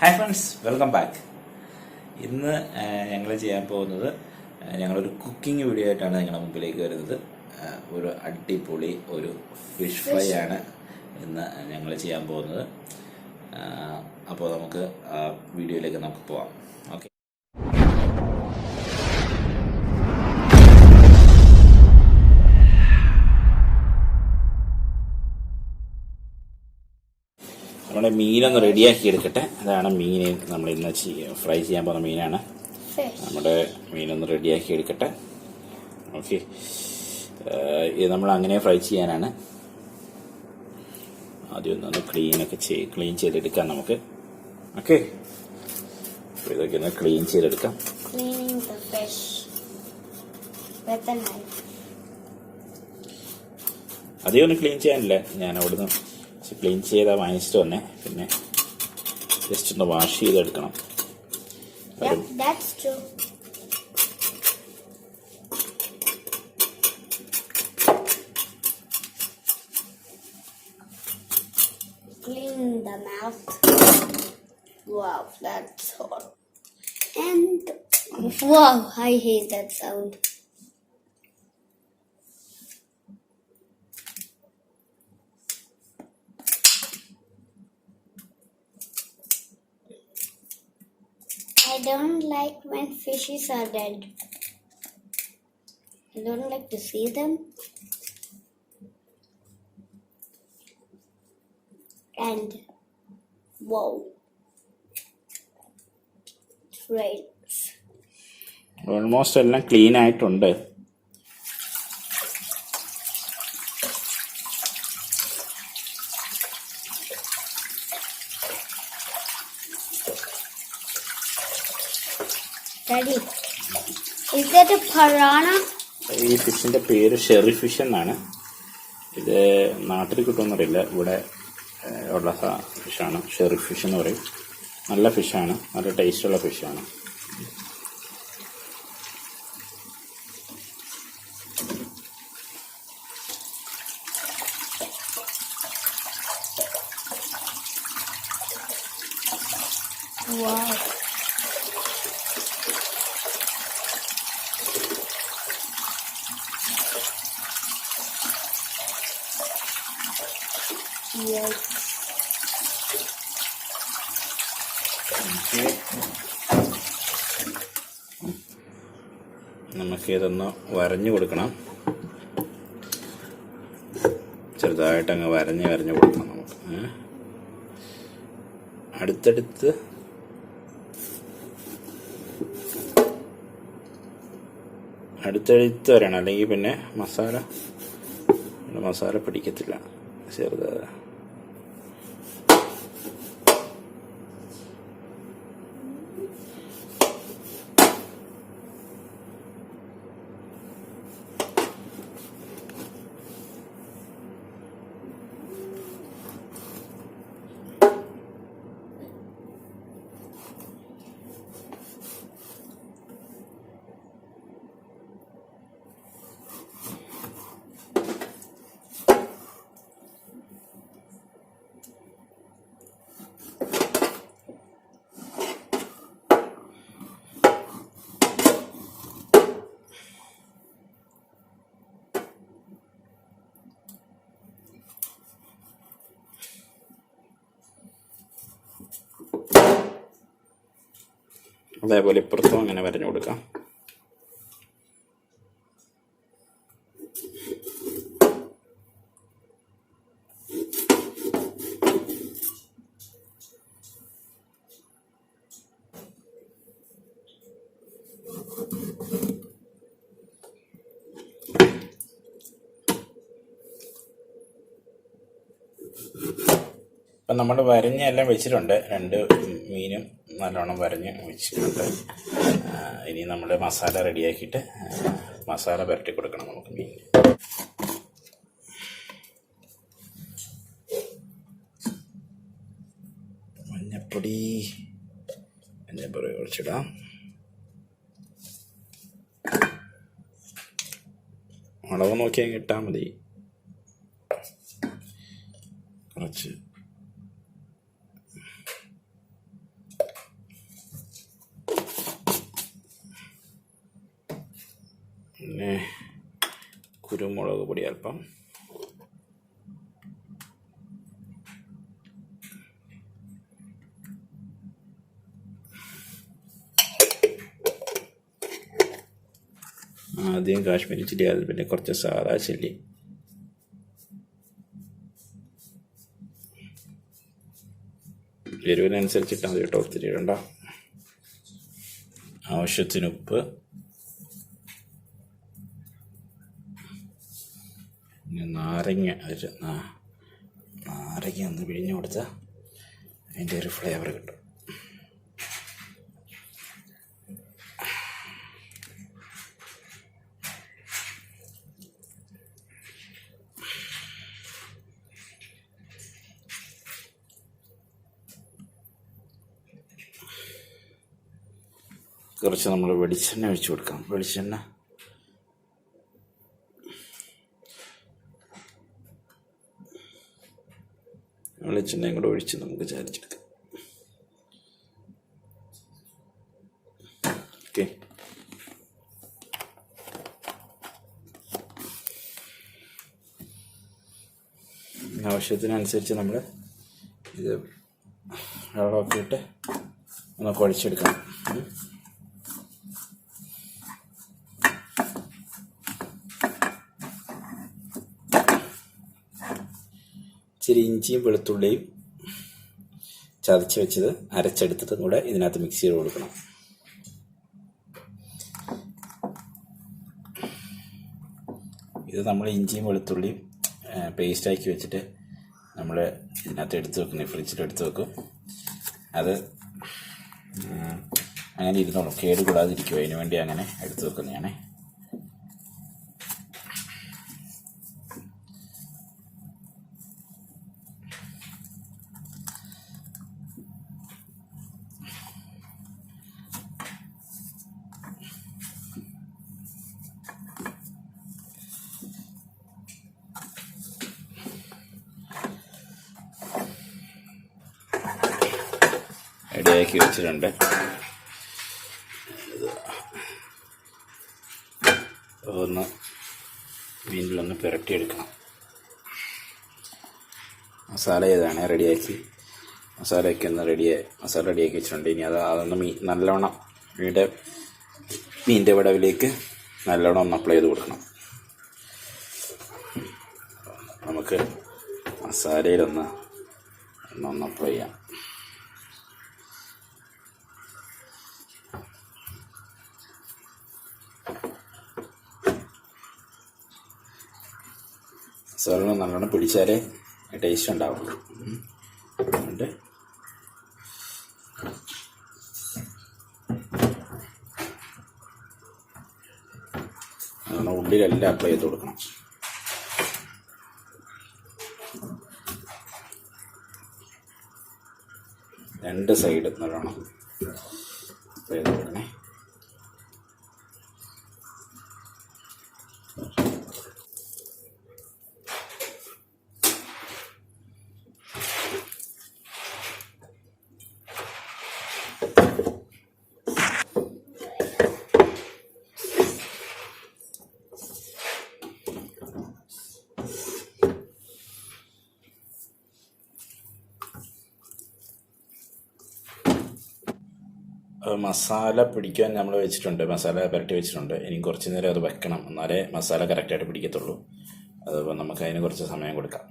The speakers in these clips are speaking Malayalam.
Hi friends, welcome back. ഇന്ന് ഞങ്ങൾ ചെയ്യാൻ പോകുന്നത് ഞങ്ങളൊരു കുക്കിംഗ് വീഡിയോ ആയിട്ടാണ് നിങ്ങളുടെ മുമ്പിലേക്ക് വരുന്നത്. ഒരു അടിപൊളി ഒരു ഫിഷ് ഫ്രൈ ആണ് ഇന്ന് ഞങ്ങൾ ചെയ്യാൻ പോകുന്നത്. അപ്പോൾ നമുക്ക് വീഡിയോയിലേക്ക് നമുക്ക് പോവാം. ഓക്കെ, നമ്മുടെ മീനൊന്ന് റെഡിയാക്കി എടുക്കട്ടെ. അതാണ് മീൻ നമ്മൾ ഇന്ന് ഫ്രൈ ചെയ്യാൻ പോകുന്ന മീനാണ്. നമ്മുടെ മീനൊന്ന് റെഡിയാക്കി എടുക്കട്ടെ. ഓക്കെ, ഇത് നമ്മൾ അങ്ങനെ ഫ്രൈ ചെയ്യാനാണ്. ആദ്യം ഒന്ന് ക്ലീൻ ചെയ്തെടുക്കാം നമുക്ക്. ഓക്കെ, ഇതൊക്കെ ഒന്ന് ക്ലീൻ ചെയ്തെടുക്കാം. അധികം ഒന്ന് ക്ലീൻ ചെയ്യാനില്ല, ഞാൻ അവിടുന്ന് ക്ലീൻ ചെയ്താൽ വാങ്ങിച്ചിട്ട് വന്നേ. പിന്നെ ജസ്റ്റ് ഒന്ന് വാഷ് ചെയ്തെടുക്കണം. Clean the mouth. Wow, that's hot. And wow, I hate that sound. I don't like when fishes are dead. I don't like to see them. And wow, trails. Almost എല്ലാം ക്ലീൻ ആയിട്ടുണ്ട്. Daddy, is that a piranha? ഈ ഫിഷിന്റെ പേര് ഷെറി ഫിഷ് എന്നാണ്. ഇത് നാട്ടിൽ കിട്ടുമെന്നറിയില്ല, ഇവിടെ ഉള്ള ഫിഷാണ്. ഷെറി ഫിഷ് എന്ന് പറയും. നല്ല ഫിഷാണ്, നല്ല ടേസ്റ്റുള്ള ഫിഷാണ്. Wow. Yes. നമുക്ക് ഇതൊന്ന് വരഞ്ഞു കൊടുക്കണം. ചെറുതായിട്ടങ്ങ് വരഞ്ഞു കൊടുക്കണം നമുക്ക്. അടുത്തടുത്ത് വരണം, അല്ലെങ്കിൽ പിന്നെ മസാല പിടിക്കത്തില്ല. ചെറുതാ അതേപോലെ ഇപ്പുറത്തും അങ്ങനെ വരഞ്ഞു കൊടുക്കാം. അപ്പം നമ്മൾ വരഞ്ഞെല്ലാം വെച്ചിട്ടുണ്ട്. 2 മീനും നല്ലോണം വരഞ്ഞ് വെച്ചിട്ടുണ്ട്. ഇനി നമ്മൾ മസാല റെഡിയാക്കിയിട്ട് മസാല പുരട്ടി കൊടുക്കണം നമുക്ക് മീൻ. മഞ്ഞപ്പൊടി കുറച്ചിടാം. അളവ് നോക്കിയാൽ കിട്ടാൽ മതി. കുറച്ച് പിന്നെ കുരുമുളക് പൊടി അല്പം, ആദ്യം കാശ്മീരി ചില്ലി, അത് പിന്നെ കുറച്ച് സാദാ ചില്ലി, എരിവിനനുസരിച്ചിട്ടാൽ മതി കേട്ടോ, ഒത്തിരി ഇടണ്ട. ആവശ്യത്തിന് ഉപ്പ്, നാരങ്ങ ഒന്ന് പിഴിഞ്ഞ് കൊടുത്താൽ അതിൻ്റെ ഒരു ഫ്ലേവർ കിട്ടും. കുറച്ച് നമ്മൾ വെളിച്ചെണ്ണ ഒഴിച്ച് കൊടുക്കാം. വെളിച്ചെണ്ണയും കൂടെ ഒഴിച്ച് നമുക്ക് ചാരിച്ചെടുക്കാം. ഓക്കെ, ആവശ്യത്തിനനുസരിച്ച് നമ്മൾ ഇത് വെള്ളമൊക്കെ ഇട്ട് ഒന്ന് കുഴച്ചെടുക്കണം. ഇച്ചിരി ഇഞ്ചിയും വെളുത്തുള്ളിയും ചതച്ച് വെച്ചത് അരച്ചെടുത്തിട്ടും കൂടെ ഇതിനകത്ത് മിക്സ് ചെയ്ത് കൊടുക്കണം. ഇത് നമ്മൾ ഇഞ്ചിയും വെളുത്തുള്ളിയും പേസ്റ്റാക്കി വെച്ചിട്ട് നമ്മൾ ഇതിനകത്ത് എടുത്ത് വെക്കും, ഫ്രിഡ്ജിൽ എടുത്ത് വെക്കും. അത് അങ്ങനെ ഇരുന്നോളും, കേട് കൂടാതിരിക്കും. അതിന് വേണ്ടി അങ്ങനെ എടുത്ത് വെക്കുന്നതാണ്. റെഡിയാക്കി വെച്ചിട്ടുണ്ട്. ഒന്ന് മീനിലൊന്ന് പുരട്ടിയെടുക്കണം. മസാല ഏതാണ് മസാലയൊക്കെ ഒന്ന് മസാല റെഡിയാക്കി വെച്ചിട്ടുണ്ട്. ഇനി അതൊന്ന് നല്ലോണം മീൻ്റെ വിടവിലേക്ക് നല്ലോണം ഒന്ന് അപ്ലൈ ചെയ്ത് കൊടുക്കണം. നമുക്ക് മസാലയിലൊന്ന് അപ്ലൈ ചെയ്യാം. മസാല നല്ലോണം പിടിച്ചാലേ ടേസ്റ്റ് ഉണ്ടാവുള്ളൂ. അതുകൊണ്ട് നല്ലോണം ഉള്ളിലെല്ലാം അപ്ലൈ ചെയ്ത് കൊടുക്കണം. രണ്ട് സൈഡ് നല്ലോണം അപ്ലൈ ചെയ്ത് കൊടുക്കണേ. മസാല പിടിക്കാൻ നമ്മൾ വെച്ചിട്ടുണ്ട്, മസാല പുരട്ടി വെച്ചിട്ടുണ്ട്. ഇനി കുറച്ച് നേരം അത് വെക്കണം, എന്നാലേ മസാല കറക്റ്റായിട്ട് പിടിക്കത്തുള്ളൂ. അതിപ്പോൾ നമുക്ക് അതിന് കുറച്ച് സമയം കൊടുക്കാം.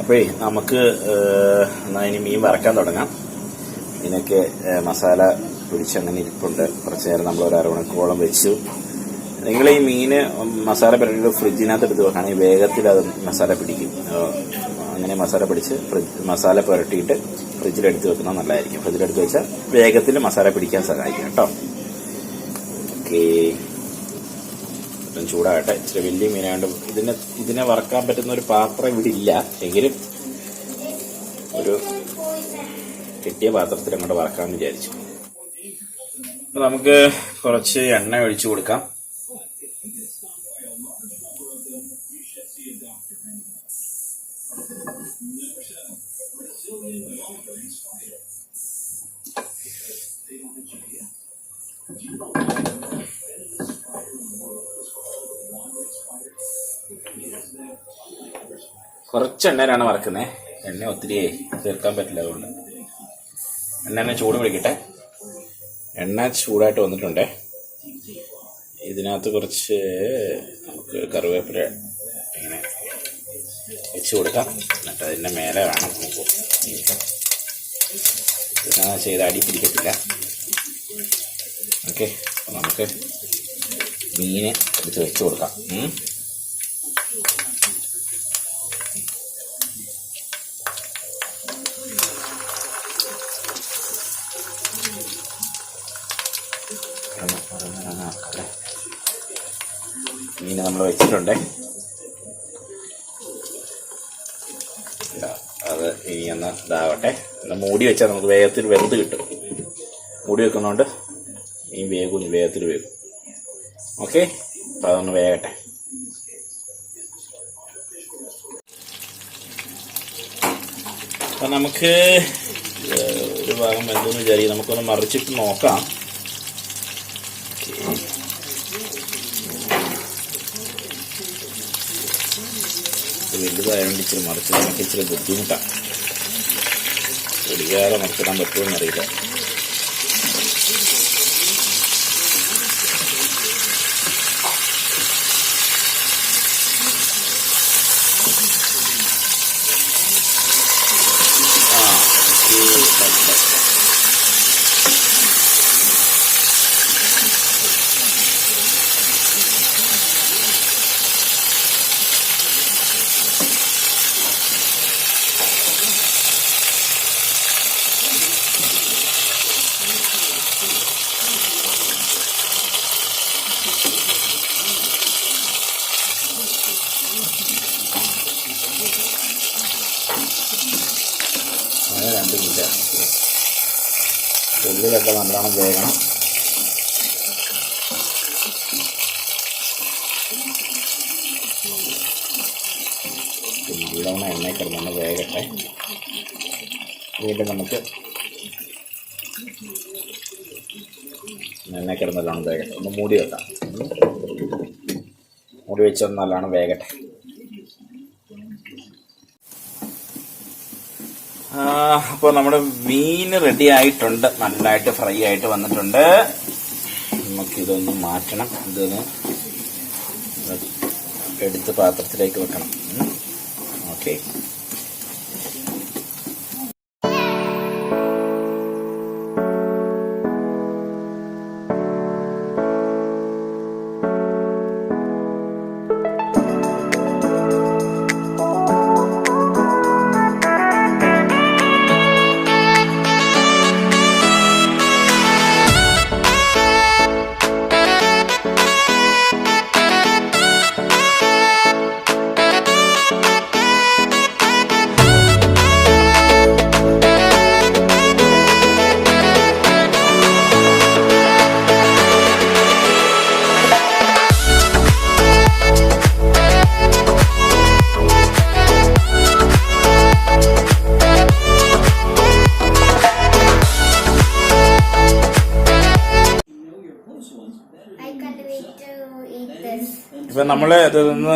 അപ്പോഴേ നമുക്ക് ഇനി മീൻ വറക്കാൻ തുടങ്ങാം. ഇതിനൊക്കെ മസാല പിടിച്ചങ്ങനെ ഇരിപ്പുണ്ട്. കുറച്ച് നേരം നമ്മൾ ഒരു അരമണിക്കൂറോളം വെച്ചു. നിങ്ങൾ ഈ മീന് മസാല പുരട്ടിയിട്ട് ഫ്രിഡ്ജിനകത്ത് എടുത്ത് വെക്കുകയാണെങ്കിൽ വേഗത്തിൽ അത് മസാല പിടിക്കും. അങ്ങനെ മസാല പിടിച്ച് മസാല പുരട്ടിയിട്ട് ഫ്രിഡ്ജിലെടുത്ത് വെക്കുന്നത് നല്ലതായിരിക്കും. ഫ്രിഡ്ജിലെടുത്ത് വെച്ചാൽ വേഗത്തിൽ മസാല പിടിക്കാൻ സഹായിക്കും കേട്ടോ. ഓക്കെ, ഇപ്പം ചൂടാകട്ടെ. ഇച്ചിരി വലിയ മീനായതുകൊണ്ട് ഇതിനെ വറക്കാൻ പറ്റുന്ന ഒരു പാത്രം ഇവിടെ ഇല്ല. എങ്കിലും ഒരു കിട്ടിയ പാത്രത്തിൽ അങ്ങോട്ട് വറക്കാമെന്ന് വിചാരിച്ചു. അപ്പം നമുക്ക് കുറച്ച് എണ്ണ ഒഴിച്ചു കൊടുക്കാം. കുറച്ച് എണ്ണയിലാണ് വറക്കുന്നത്. എണ്ണ ഒത്തിരി തീർക്കാൻ പറ്റില്ല, അതുകൊണ്ട് എണ്ണ ചൂട് പിടിക്കട്ടെ. എണ്ണ ചൂടായിട്ട് വന്നിട്ടുണ്ട്. ഇതിനകത്ത് കുറച്ച് നമുക്ക് കറിവേപ്പില ഇങ്ങനെ വെച്ച് കൊടുക്കാം. എന്നിട്ട് അതിൻ്റെ മേലെ വേണം നമുക്ക് ഇതിനകത്ത് ചെയ്ത് അടി പിടിക്കത്തില്ല. ഓക്കെ, അപ്പോൾ നമുക്ക് മീൻ എടുത്ത് വെച്ച് കൊടുക്കാം. മീൻ നമ്മൾ വെച്ചിട്ടുണ്ട്. അത് ഇനി ഒന്ന് ഇതാവട്ടെ. എന്നാൽ മൂടി വെച്ചാൽ നമുക്ക് വേഗത്തിൽ വെന്ത് കിട്ടും. മൂടി വെക്കുന്നതുകൊണ്ട് ഈ വേഗത്തിൽ വേഗം. ഓക്കെ, അപ്പോൾ അതൊന്ന് വേകട്ടെ. അപ്പം നമുക്ക് ഒരു ഭാഗം വെന്തെന്ന് വിചാരിക്കും. നമുക്കൊന്ന് മറിച്ചിട്ട് നോക്കാം. വലുതായതുകൊണ്ട് ഇച്ചിരി മറിച്ചിടാൻ നമുക്ക് ഇച്ചിരി ബുദ്ധിമുട്ടാണ്. ഒടികാതെ മറിച്ചിടാൻ പറ്റുമെന്ന് അറിയില്ല. അങ്ങനെ 2 മിനിറ്റ് ഉള്ളിലൊക്കെ നല്ലോണം വേഗണം. ഉള്ളിലവണ എണ്ണയിൽ കിടന്ന് വേഗട്ടെ. വീണ്ടും നമുക്ക് എണ്ണയിൽ കിടന്ന് നല്ലോണം വേഗട്ടെ. ഒന്ന് മൂടി വെക്കാം. മൂടി വെച്ചൊന്ന് നല്ലോണം വേഗട്ടെ. അപ്പോൾ നമ്മുടെ മീൻ റെഡി ആയിട്ടുണ്ട്. നല്ലതായിട്ട് ഫ്രൈ ആയിട്ട് വന്നിട്ടുണ്ട്. നമുക്കിതൊന്ന് മാറ്റണം. ഇതൊന്ന് എടുത്ത് പാത്രത്തിലേക്ക് വെക്കണം. ഓക്കെ, ഇപ്പം നമ്മൾ ഇതൊന്ന്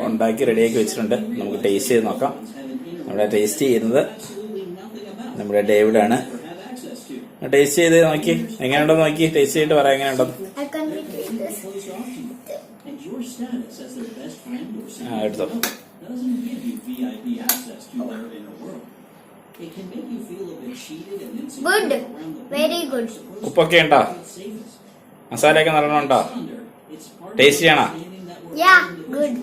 ഉണ്ടാക്കി റെഡിയാക്കി വെച്ചിട്ടുണ്ട്. നമുക്ക് ടേസ്റ്റ് ചെയ്ത് നോക്കാം. നമ്മുടെ ടേസ്റ്റ് ചെയ്യുന്നത് നമ്മുടെ ഡേവിഡാണ്. ടേസ്റ്റ് ചെയ്ത് നോക്കി, എങ്ങനെയുണ്ടെന്ന് നോക്കി. ടേസ്റ്റ് ചെയ്തിട്ട് പറയാം എങ്ങനെയുണ്ടെന്ന്. എടുത്തോ. Good, very good. ഉപ്പൊക്കെ ഉണ്ടോ? മസാലയൊക്കെ നല്ലോണം ഉണ്ടോ? ടേസ്റ്റ് ചെയ്യണോ? ഗുഡ്.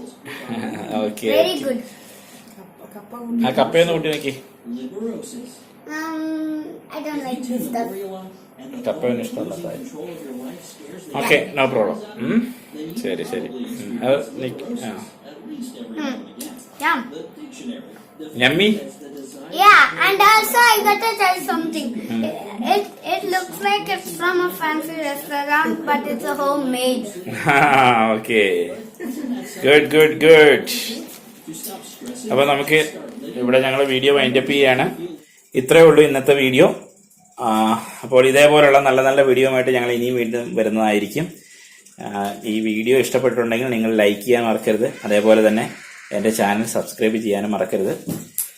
Okay, very good. ആ കപ്പയൊന്ന് കൂട്ടി നോക്കി. I don't like this stuff. കപ്പയൊന്നും ഇഷ്ടമല്ല. Okay, no problem. ശരി ശരി. Yummy? Yeah, and also I gotta tell something. It looks like it's from a fancy restaurant, but it's a homemade. Okay. Good, good, good. അപ്പോൾ നമുക്ക് ഇവിടെ ഞങ്ങൾ വീഡിയോ വൈൻഡപ്പ് ചെയ്യാണ്. ഇത്രയേ ഉള്ളൂ ഇന്നത്തെ വീഡിയോ. അപ്പോൾ ഇതേപോലെയുള്ള നല്ല നല്ല വീഡിയോ ആയിട്ട് ഞങ്ങൾ ഇനിയും വീണ്ടും വരുന്നതായിരിക്കും. ഈ വീഡിയോ ഇഷ്ടപ്പെട്ടിട്ടുണ്ടെങ്കിൽ നിങ്ങൾ ലൈക്ക് ചെയ്യാൻ മറക്കരുത്. അതേപോലെ തന്നെ എൻ്റെ ചാനൽ സബ്സ്ക്രൈബ് ചെയ്യാനും മറക്കരുത്.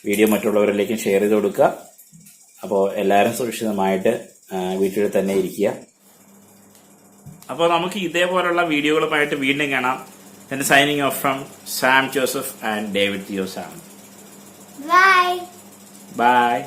വീഡിയോ മറ്റുള്ളവരിലേക്കും ഷെയർ ചെയ്ത് കൊടുക്കുക. അപ്പോൾ എല്ലാവരും സുരക്ഷിതമായിട്ട് വീട്ടിൽ തന്നെ ഇരിക്കുക. അപ്പോൾ നമുക്ക് ഇതേപോലുള്ള വീഡിയോകളുമായിട്ട് വീണ്ടും കാണാം. Signing off from Sam Joseph and David Theo Sam. Bye. Bye.